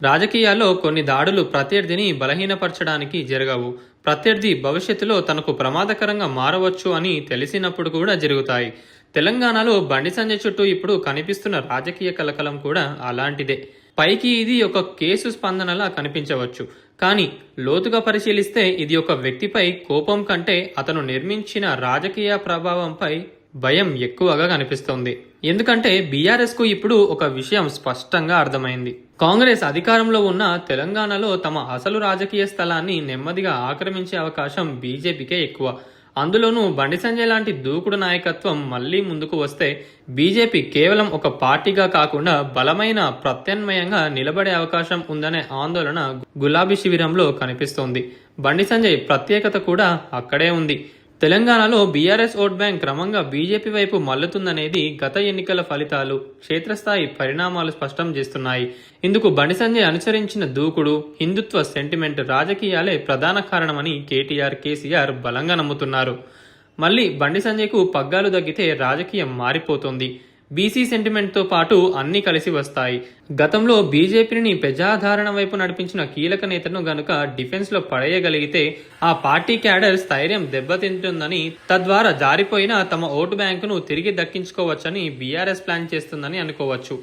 రాజకీయాల్లో కొన్ని దాడులు ప్రత్యర్థిని బలహీనపరచడానికి జరగవు. ప్రత్యర్థి భవిష్యత్తులో తనకు ప్రమాదకరంగా మారవచ్చు అని తెలిసినప్పుడు కూడా జరుగుతాయి. తెలంగాణలో బండి సంజయ్ చుట్టూ ఇప్పుడు కనిపిస్తున్న రాజకీయ కలకలం కూడా అలాంటిదే. పైకి ఇది ఒక కేసు స్పందనలా కనిపించవచ్చు. కానీ లోతుగా పరిశీలిస్తే ఇది ఒక వ్యక్తిపై కోపం కంటే అతను నిర్మించిన రాజకీయ ప్రభావంపై భయం ఎక్కువగా కనిపిస్తోంది. ఎందుకంటే బీఆర్ఎస్ కు ఇప్పుడు ఒక విషయం స్పష్టంగా అర్థమైంది. కాంగ్రెస్ అధికారంలో ఉన్న తెలంగాణలో తమ అసలు రాజకీయ స్థలాన్ని నెమ్మదిగా ఆక్రమించే అవకాశం బీజేపీకే ఎక్కువ. అందులోనూ బండి సంజయ్ లాంటి దూకుడు నాయకత్వం మళ్లీ ముందుకు వస్తే బీజేపీ కేవలం ఒక పార్టీగా కాకుండా బలమైన ప్రత్యామ్నాయంగా నిలబడే అవకాశం ఉందనే ఆందోళన గులాబీ శిబిరంలో కనిపిస్తోంది. బండి సంజయ్ ప్రత్యేకత కూడా అక్కడే ఉంది. తెలంగాణలో బీఆర్ఎస్ ఓట్ బ్యాంక్ క్రమంగా బీజేపీ వైపు మళ్లుతుందనేది గత ఎన్నికల ఫలితాలు, క్షేత్రస్థాయి పరిణామాలు స్పష్టం చేస్తున్నాయి. ఇందుకు బండి సంజయ్ అనుసరించిన దూకుడు, హిందుత్వ సెంటిమెంట్ రాజకీయాలే ప్రధాన కారణమని కేటీఆర్, కేసీఆర్ బలంగా నమ్ముతున్నారు. మళ్లీ బండి సంజయ్కు పగ్గాలు తగ్గితే రాజకీయం మారిపోతుంది. బీసీ సెంటిమెంట్తో పాటు అన్ని కలిసి వస్తాయి. గతంలో బీజేపీని ప్రజాధారణ వైపు నడిపించిన కీలక నేతను గనుక డిఫెన్స్లో పడేయగలిగితే ఆ పార్టీ క్యాడర్ స్థైర్యం దెబ్బతింటుందని, తద్వారా జారిపోయిన తమ ఓటు బ్యాంకును తిరిగి దక్కించుకోవచ్చని బీఆర్ఎస్ ప్లాన్ చేస్తుందని అనుకోవచ్చు.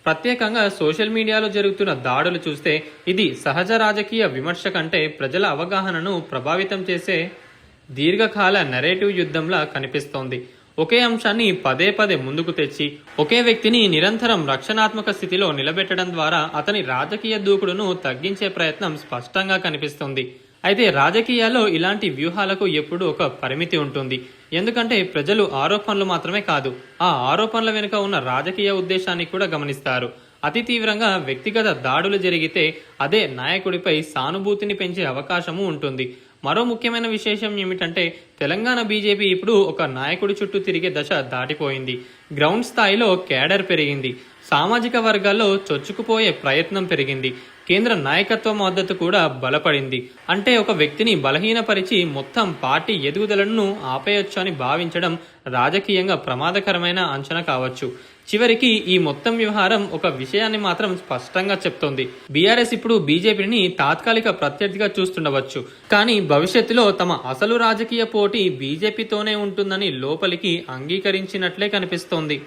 ప్రత్యేకంగా సోషల్ మీడియాలో జరుగుతున్న దాడులు చూస్తే ఇది సహజ రాజకీయ విమర్శ కంటే ప్రజల అవగాహనను ప్రభావితం చేసే దీర్ఘకాల నెరేటివ్ యుద్ధంలా కనిపిస్తోంది. ఒకే అంశాన్ని పదే పదే ముందుకు తెచ్చి ఒకే వ్యక్తిని నిరంతరం రక్షణాత్మక స్థితిలో నిలబెట్టడం ద్వారా అతని రాజకీయ దూకుడును తగ్గించే ప్రయత్నం స్పష్టంగా కనిపిస్తుంది. అయితే రాజకీయాల్లో ఇలాంటి వ్యూహాలకు ఎప్పుడూ ఒక పరిమితి ఉంటుంది. ఎందుకంటే ప్రజలు ఆరోపణలు మాత్రమే కాదు, ఆ ఆరోపణల వెనుక ఉన్న రాజకీయ ఉద్దేశాన్ని కూడా గమనిస్తారు. అతి తీవ్రంగా వ్యక్తిగత దాడులు జరిగితే అదే నాయకుడిపై సానుభూతిని పెంచే అవకాశము ఉంటుంది. మరో ముఖ్యమైన విశేషం ఏమిటంటే తెలంగాణ బీజేపీ ఇప్పుడు ఒక నాయకుడి చుట్టూ తిరిగే దశ దాటిపోయింది. గ్రౌండ్ స్థాయిలో కేడర్ పెరిగింది. సామాజిక వర్గాల్లో చొచ్చుకుపోయే ప్రయత్నం పెరిగింది. కేంద్ర నాయకత్వ మద్దతు కూడా బలపడింది. అంటే ఒక వ్యక్తిని బలహీనపరిచి మొత్తం పార్టీ ఎదుగుదలను ఆపేయొచ్చు అని భావించడం రాజకీయంగా ప్రమాదకరమైన అంచనా కావచ్చు. చివరికి ఈ మొత్తం వ్యవహారం ఒక విషయాన్ని మాత్రం స్పష్టంగా చెప్తోంది. బీఆర్ఎస్ ఇప్పుడు బీజేపీని తాత్కాలిక ప్రత్యర్థిగా చూస్తుండవచ్చు, కానీ భవిష్యత్తులో తమ అసలు రాజకీయ పోటీ బీజేపీతోనే ఉంటుందని లోపలికి అంగీకరించినట్లే కనిపిస్తోంది.